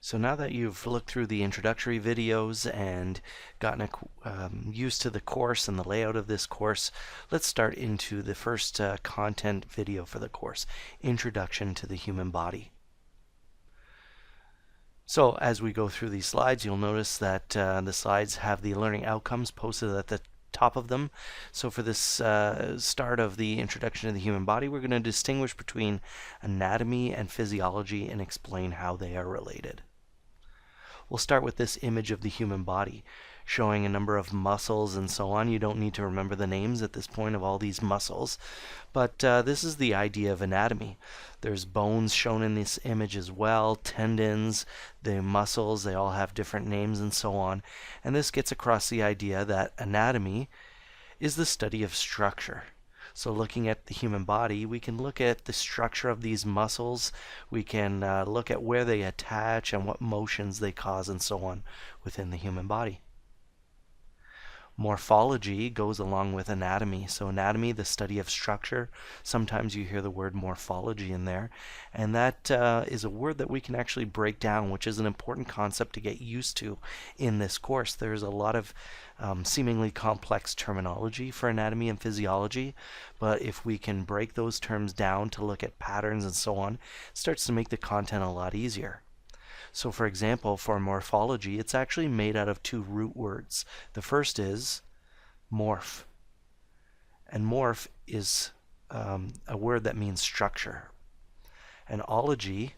So now that you've looked through the introductory videos and gotten used to the course and the layout of this course, let's start into the first content video for the course, Introduction to the Human Body. So as we go through these slides, you'll notice that the slides have the learning outcomes posted at the top of them. So for this start of the introduction to the human body, we're going to distinguish between anatomy and physiology and explain how they are related. We'll start with this image of the human body, showing a number of muscles and so on. You don't need to remember the names at this point of all these muscles, but this is the idea of anatomy. There's bones shown in this image as well, tendons, the muscles, they all have different names and so on. And this gets across the idea that anatomy is the study of structure. So looking at the human body, we can look at the structure of these muscles. We can look at where they attach and what motions they cause and so on within the human body. Morphology goes along with anatomy. So anatomy, the study of structure. Sometimes you hear the word morphology in there. And that is a word that we can actually break down, which is an important concept to get used to in this course. There's a lot of seemingly complex terminology for anatomy and physiology, but if we can break those terms down to look at patterns and so on, it starts to make the content a lot easier. So for example, for morphology, it's actually made out of two root words. The first is morph, and morph is a word that means structure. And ology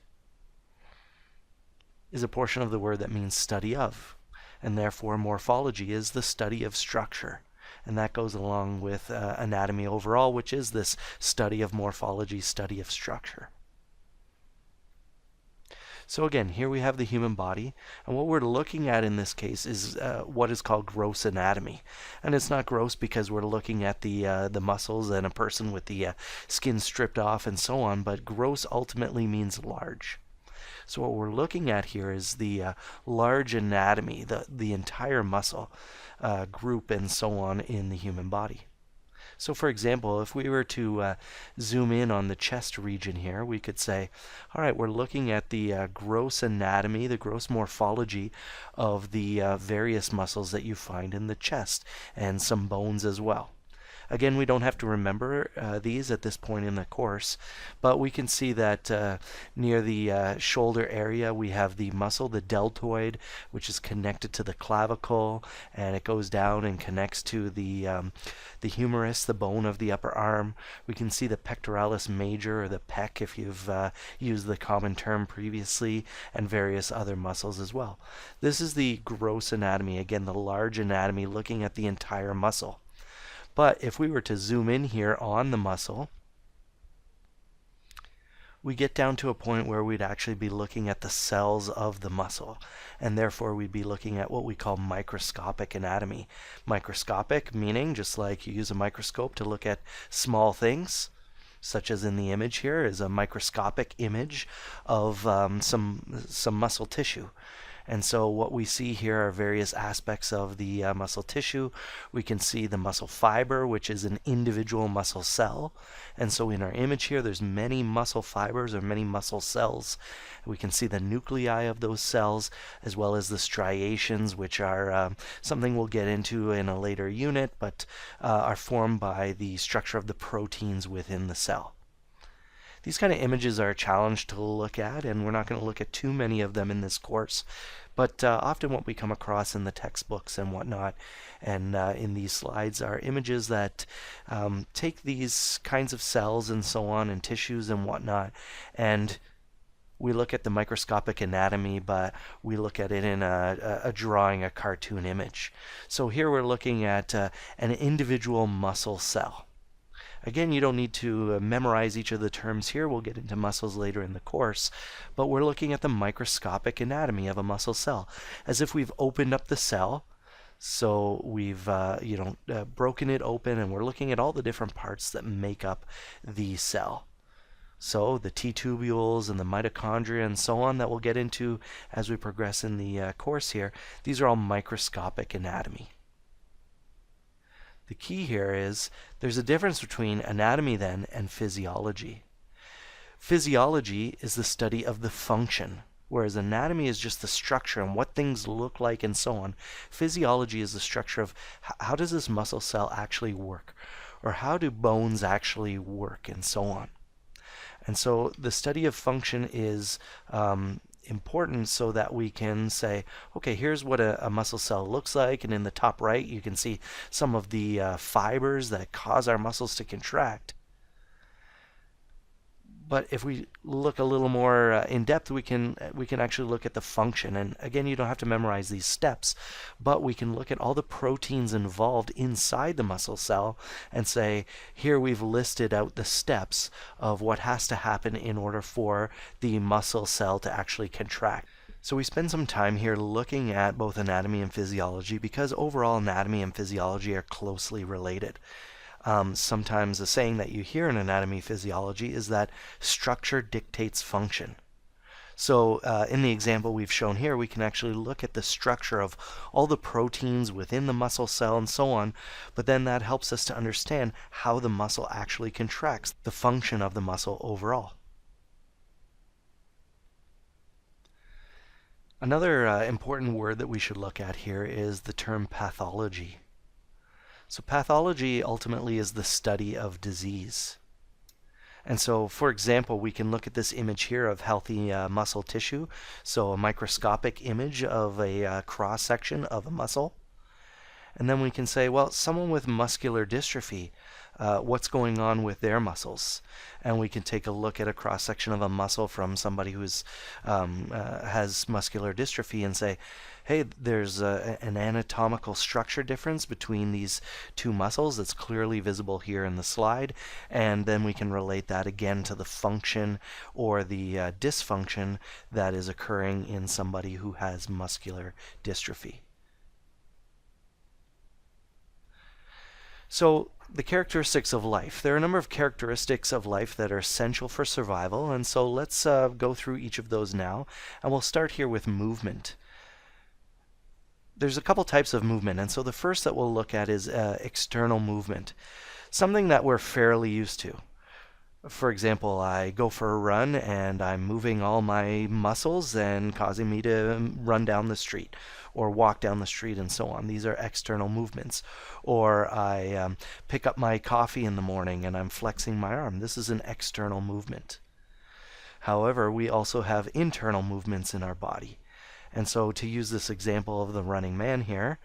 is a portion of the word that means study of, and therefore morphology is the study of structure. And that goes along with anatomy overall, which is this study of morphology, study of structure. So again, here we have the human body, and what we're looking at in this case is what is called gross anatomy. And it's not gross because we're looking at the muscles and a person with the skin stripped off and so on, but gross ultimately means large. So what we're looking at here is the large anatomy, the entire muscle group and so on in the human body. So for example, if we were to zoom in on the chest region here, we could say, all right, we're looking at the gross anatomy, the gross morphology of the various muscles that you find in the chest, and some bones as well. Again, we don't have to remember these at this point in the course, but we can see that near the shoulder area we have the muscle, the deltoid, which is connected to the clavicle, and it goes down and connects to the humerus, the bone of the upper arm. We can see the pectoralis major, or the pec if you've used the common term previously, and various other muscles as well. This is the gross anatomy, again the large anatomy looking at the entire muscle. But if we were to zoom in here on the muscle, we get down to a point where we'd actually be looking at the cells of the muscle, and therefore we'd be looking at what we call microscopic anatomy. Microscopic meaning just like you use a microscope to look at small things, such as in the image here is a microscopic image of some muscle tissue. And so what we see here are various aspects of the muscle tissue. We can see the muscle fiber, which is an individual muscle cell. And so in our image here, there's many muscle fibers or many muscle cells. We can see the nuclei of those cells, as well as the striations, which are something we'll get into in a later unit, but are formed by the structure of the proteins within the cell. These kind of images are a challenge to look at, and we're not going to look at too many of them in this course, but often what we come across in the textbooks and whatnot and in these slides are images that take these kinds of cells and so on and tissues and whatnot, and we look at the microscopic anatomy, but we look at it in a drawing, a cartoon image. So here we're looking at an individual muscle cell. Again, you don't need to memorize each of the terms here. We'll get into muscles later in the course. But we're looking at the microscopic anatomy of a muscle cell, as if we've opened up the cell. So we've broken it open, and we're looking at all the different parts that make up the cell. So the T-tubules and the mitochondria and so on that we'll get into as we progress in the course here, these are all microscopic anatomy. The key here is there's a difference between anatomy then and physiology. Physiology is the study of the function Whereas anatomy is just the structure and what things look like and so on. Physiology is the structure of how does this muscle cell actually work? Or how do bones actually work and so on. And so the study of function is important so that we can say, okay, here's what a muscle cell looks like, and in the top right you can see some of the fibers that cause our muscles to contract. But if we look a little more in depth, we can actually look at the function. And again, you don't have to memorize these steps, but we can look at all the proteins involved inside the muscle cell and say, here we've listed out the steps of what has to happen in order for the muscle cell to actually contract. So we spend some time here looking at both anatomy and physiology because overall anatomy and physiology are closely related. Sometimes a saying that you hear in anatomy physiology is that structure dictates function. So in the example we've shown here, we can actually look at the structure of all the proteins within the muscle cell and so on, but then that helps us to understand how the muscle actually contracts, the function of the muscle overall. Another important word that we should look at here is the term pathology. So pathology ultimately is the study of disease. And so, for example, we can look at this image here of healthy muscle tissue. So a microscopic image of a cross-section of a muscle. And then we can say, well, someone with muscular dystrophy, what's going on with their muscles? And we can take a look at a cross-section of a muscle from somebody who has muscular dystrophy and say, hey, there's an anatomical structure difference between these two muscles that's clearly visible here in the slide, and then we can relate that again to the function or the dysfunction that is occurring in somebody who has muscular dystrophy. So the characteristics of life. There are a number of characteristics of life that are essential for survival, and so let's go through each of those now, and we'll start here with movement. There's a couple types of movement, and so the first that we'll look at is external movement, something that we're fairly used to. For example, I go for a run and I'm moving all my muscles and causing me to run down the street or walk down the street and so on. These are external movements. Or I pick up my coffee in the morning and I'm flexing my arm. This is an external movement. However, we also have internal movements in our body. And so to use this example of the running man here,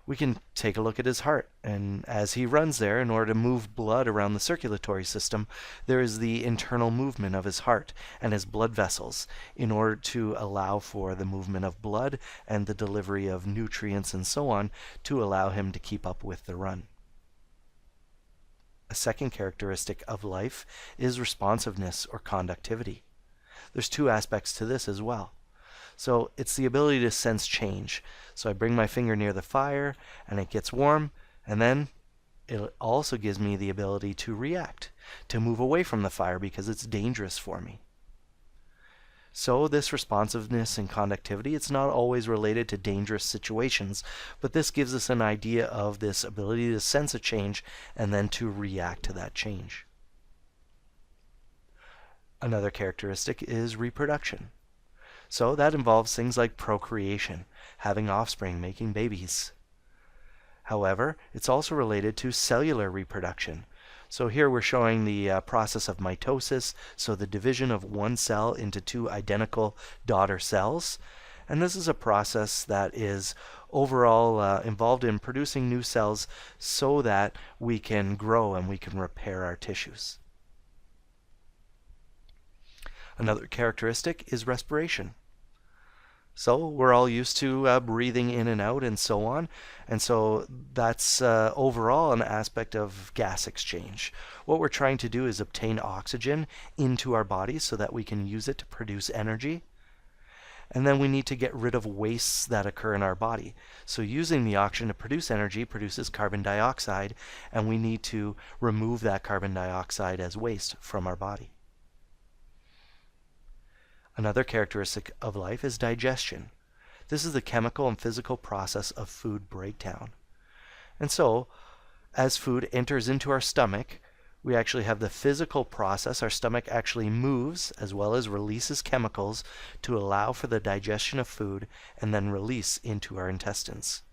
we can take a look at his heart. And as he runs there, in order to move blood around the circulatory system, there is the internal movement of his heart and his blood vessels in order to allow for the movement of blood and the delivery of nutrients and so on to allow him to keep up with the run. A second characteristic of life is responsiveness or conductivity. There's two aspects to this as well. So it's the ability to sense change. So I bring my finger near the fire and it gets warm, and then it also gives me the ability to react, to move away from the fire because it's dangerous for me. So this responsiveness and conductivity, it's not always related to dangerous situations, but this gives us an idea of this ability to sense a change and then to react to that change. Another characteristic is reproduction. So that involves things like procreation, having offspring, making babies. However, it's also related to cellular reproduction. So here we're showing the process of mitosis, so the division of one cell into two identical daughter cells. And this is a process that is overall involved in producing new cells so that we can grow and we can repair our tissues. Another characteristic is respiration. So we're all used to breathing in and out and so on, and so that's overall an aspect of gas exchange. What we're trying to do is obtain oxygen into our bodies so that we can use it to produce energy, and then we need to get rid of wastes that occur in our body. So using the oxygen to produce energy produces carbon dioxide, and we need to remove that carbon dioxide as waste from our body. Another characteristic of life is digestion. This is the chemical and physical process of food breakdown. And so, as food enters into our stomach, We actually have the physical process. Our stomach actually moves as well as releases chemicals to allow for the digestion of food and then release into our intestines.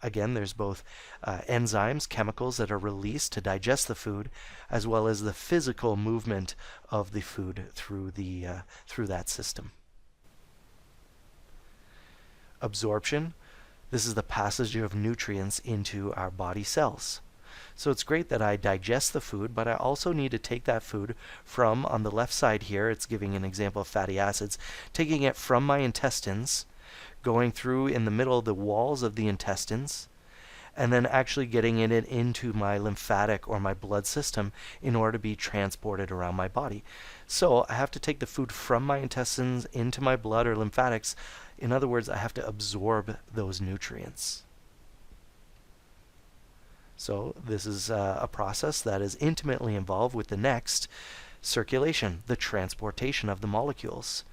Again, there's both enzymes, chemicals that are released to digest the food, as well as the physical movement of the food through that system. Absorption. This is the passage of nutrients into our body cells. So it's great that I digest the food, but I also need to take that food from, on the left side here, it's giving an example of fatty acids, taking it from my intestines, going through in the middle of the walls of the intestines, and then actually getting it into my lymphatic or my blood system in order to be transported around my body. So I have to take the food from my intestines into my blood or lymphatics. In other words, I have to absorb those nutrients. So this is a process that is intimately involved with the next, circulation, the transportation of the molecules.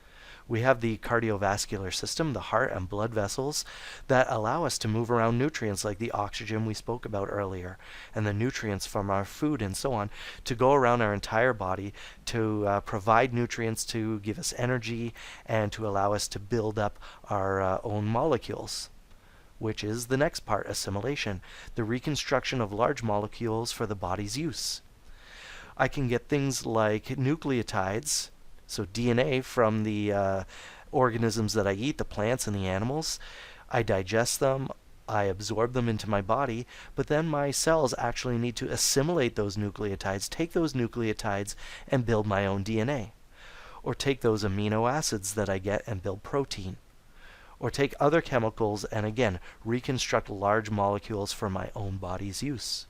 We have the cardiovascular system, the heart and blood vessels, that allow us to move around nutrients like the oxygen we spoke about earlier, and the nutrients from our food and so on, to go around our entire body to provide nutrients to give us energy and to allow us to build up our own molecules, which is the next part, assimilation, the reconstruction of large molecules for the body's use. I can get things like nucleotides, so DNA from the organisms that I eat, the plants and the animals. I digest them, I absorb them into my body, but then my cells actually need to assimilate those nucleotides, take those nucleotides and build my own DNA. Or take those amino acids that I get and build protein. Or take other chemicals and again reconstruct large molecules for my own body's use.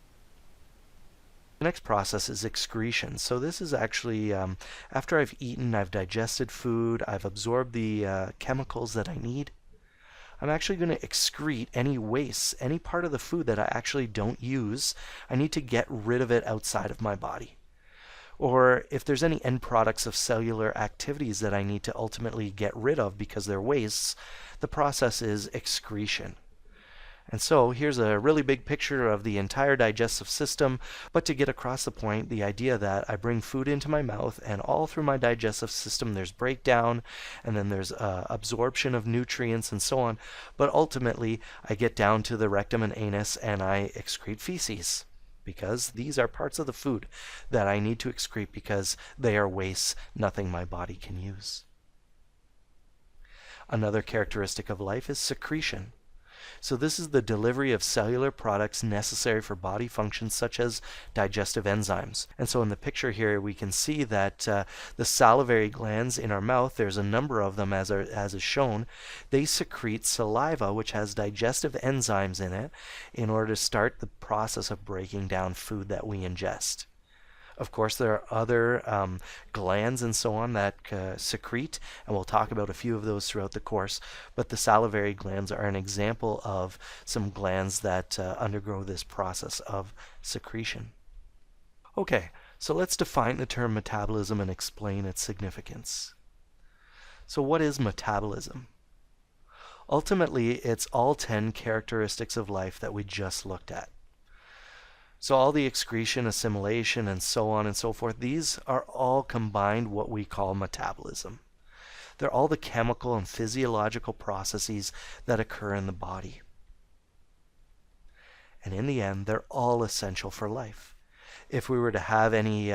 The next process is excretion. So this is actually after I've eaten, I've digested food, I've absorbed the chemicals that I need. I'm actually going to excrete any waste, any part of the food that I actually don't use. I need to get rid of it outside of my body. Or if there's any end products of cellular activities that I need to ultimately get rid of because they're wastes, the process is excretion. And so here's a really big picture of the entire digestive system, but to get across the point, the idea that I bring food into my mouth and all through my digestive system there's breakdown and then there's absorption of nutrients and so on, but ultimately I get down to the rectum and anus and I excrete feces, because these are parts of the food that I need to excrete because they are wastes, nothing my body can use. Another characteristic of life is secretion. So this is the delivery of cellular products necessary for body functions such as digestive enzymes. And so in the picture here we can see that the salivary glands in our mouth, there's a number of them as is shown, they secrete saliva which has digestive enzymes in it in order to start the process of breaking down food that we ingest. Of course, there are other glands and so on that secrete, and we'll talk about a few of those throughout the course, but the salivary glands are an example of some glands that undergo this process of secretion. Okay, so let's define the term metabolism and explain its significance. So what is metabolism? Ultimately, it's all 10 characteristics of life that we just looked at. So all the excretion, assimilation, and so on and so forth, these are all combined what we call metabolism. They're all the chemical and physiological processes that occur in the body. And in the end, they're all essential for life. If we were to have any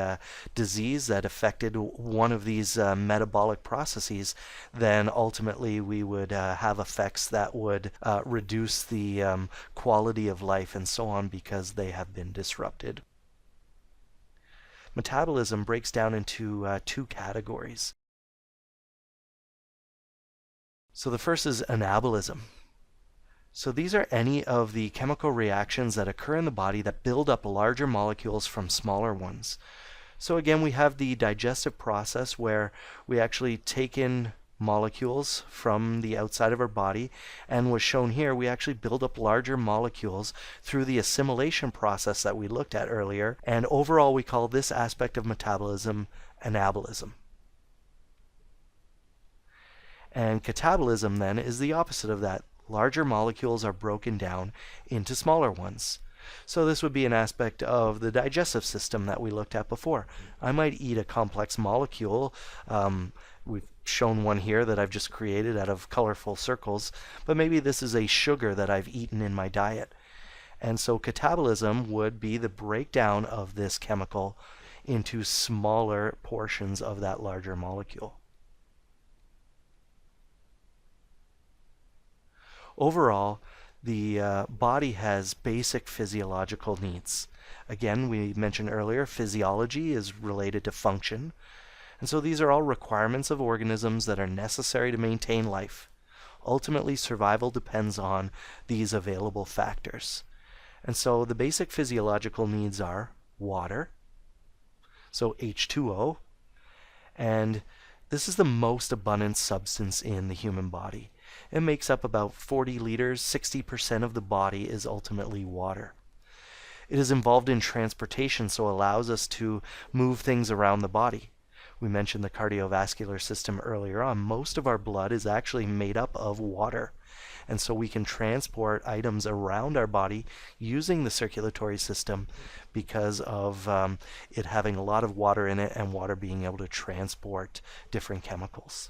disease that affected one of these metabolic processes, then ultimately we would have effects that would reduce the quality of life and so on because they have been disrupted. Metabolism breaks down into two categories. So the first is anabolism. So these are any of the chemical reactions that occur in the body that build up larger molecules from smaller ones. So again, we have the digestive process where we actually take in molecules from the outside of our body, and was shown here, we actually build up larger molecules through the assimilation process that we looked at earlier, and overall we call this aspect of metabolism anabolism. And catabolism then is the opposite of that. Larger molecules are broken down into smaller ones. So this would be an aspect of the digestive system that we looked at before. I might eat a complex molecule. We've shown one here that I've just created out of colorful circles, but maybe this is a sugar that I've eaten in my diet. And so catabolism would be the breakdown of this chemical into smaller portions of that larger molecule. Overall, the body has basic physiological needs. Again, we mentioned earlier, physiology is related to function. And so these are all requirements of organisms that are necessary to maintain life. Ultimately, survival depends on these available factors. And so the basic physiological needs are water, so H2O, and this is the most abundant substance in the human body. It makes up about 40 liters, 60% of the body is ultimately water. It is involved in transportation, so allows us to move things around the body. We mentioned the cardiovascular system earlier on. Most of our blood is actually made up of water. And so we can transport items around our body using the circulatory system because of it having a lot of water in it and water being able to transport different chemicals.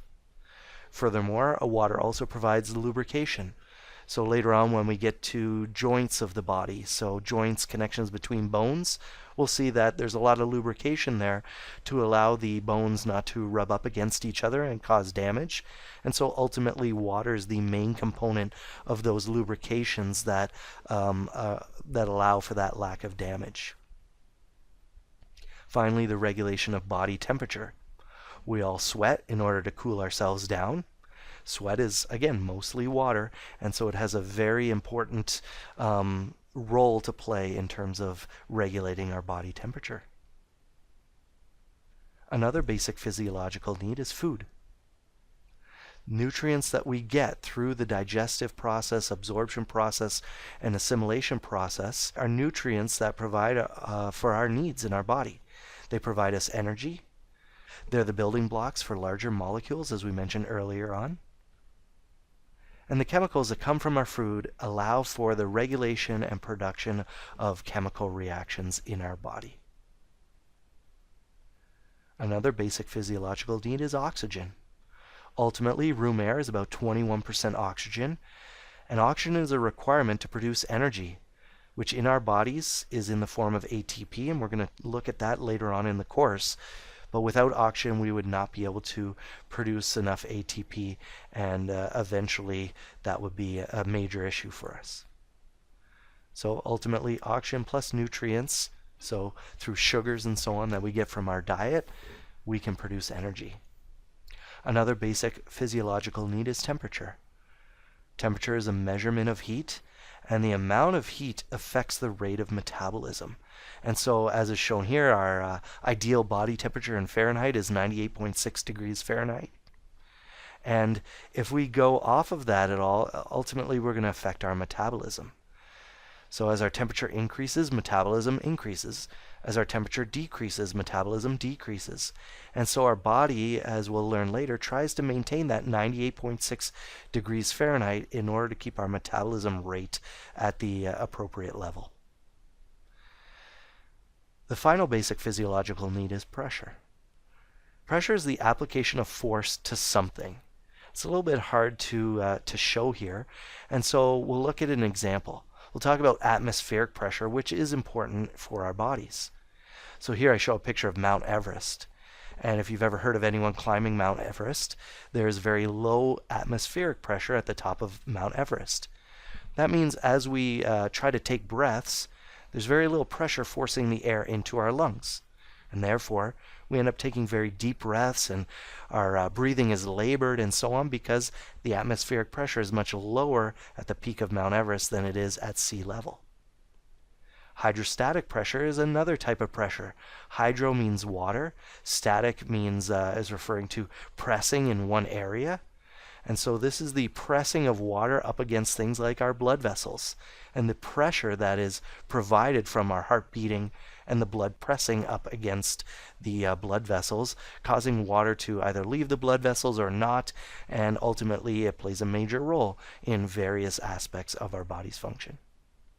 Furthermore, water also provides lubrication. So later on when we get to joints of the body, so joints, connections between bones, we'll see that there's a lot of lubrication there to allow the bones not to rub up against each other and cause damage. And so ultimately water is the main component of those lubrications that allow for that lack of damage. Finally, the regulation of body temperature. We all sweat in order to cool ourselves down. Sweat is, again, mostly water, and so it has a very important role to play in terms of regulating our body temperature. Another basic physiological need is food. Nutrients that we get through the digestive process, absorption process, and assimilation process are nutrients that provide for our needs in our body. They provide us energy. They're the building blocks for larger molecules, as we mentioned earlier on. And the chemicals that come from our food allow for the regulation and production of chemical reactions in our body. Another basic physiological need is oxygen. Ultimately, room air is about 21% oxygen, and oxygen is a requirement to produce energy, which in our bodies is in the form of ATP, and we're going to look at that later on in the course. But without oxygen, we would not be able to produce enough ATP, and eventually that would be a major issue for us. So ultimately, oxygen plus nutrients, so through sugars and so on that we get from our diet, we can produce energy. Another basic physiological need is temperature. Temperature is a measurement of heat, and the amount of heat affects the rate of metabolism. And so, as is shown here, our ideal body temperature in Fahrenheit is 98.6 degrees Fahrenheit. And if we go off of that at all, ultimately we're going to affect our metabolism. So as our temperature increases, metabolism increases. As our temperature decreases, metabolism decreases. And so our body, as we'll learn later, tries to maintain that 98.6 degrees Fahrenheit in order to keep our metabolism rate at the appropriate level. The final basic physiological need is pressure. Pressure is the application of force to something. It's a little bit hard to show here, and so we'll look at an example. We'll talk about atmospheric pressure, which is important for our bodies. So here I show a picture of Mount Everest. And if you've ever heard of anyone climbing Mount Everest, there's very low atmospheric pressure at the top of Mount Everest. That means as we try to take breaths, there's very little pressure forcing the air into our lungs. And therefore, we end up taking very deep breaths, and our breathing is labored and so on because the atmospheric pressure is much lower at the peak of Mount Everest than it is at sea level. Hydrostatic pressure is another type of pressure. Hydro means water. Static means is referring to pressing in one area. And so this is the pressing of water up against things like our blood vessels, and the pressure that is provided from our heart beating and the blood pressing up against the blood vessels, causing water to either leave the blood vessels or not, and ultimately it plays a major role in various aspects of our body's function.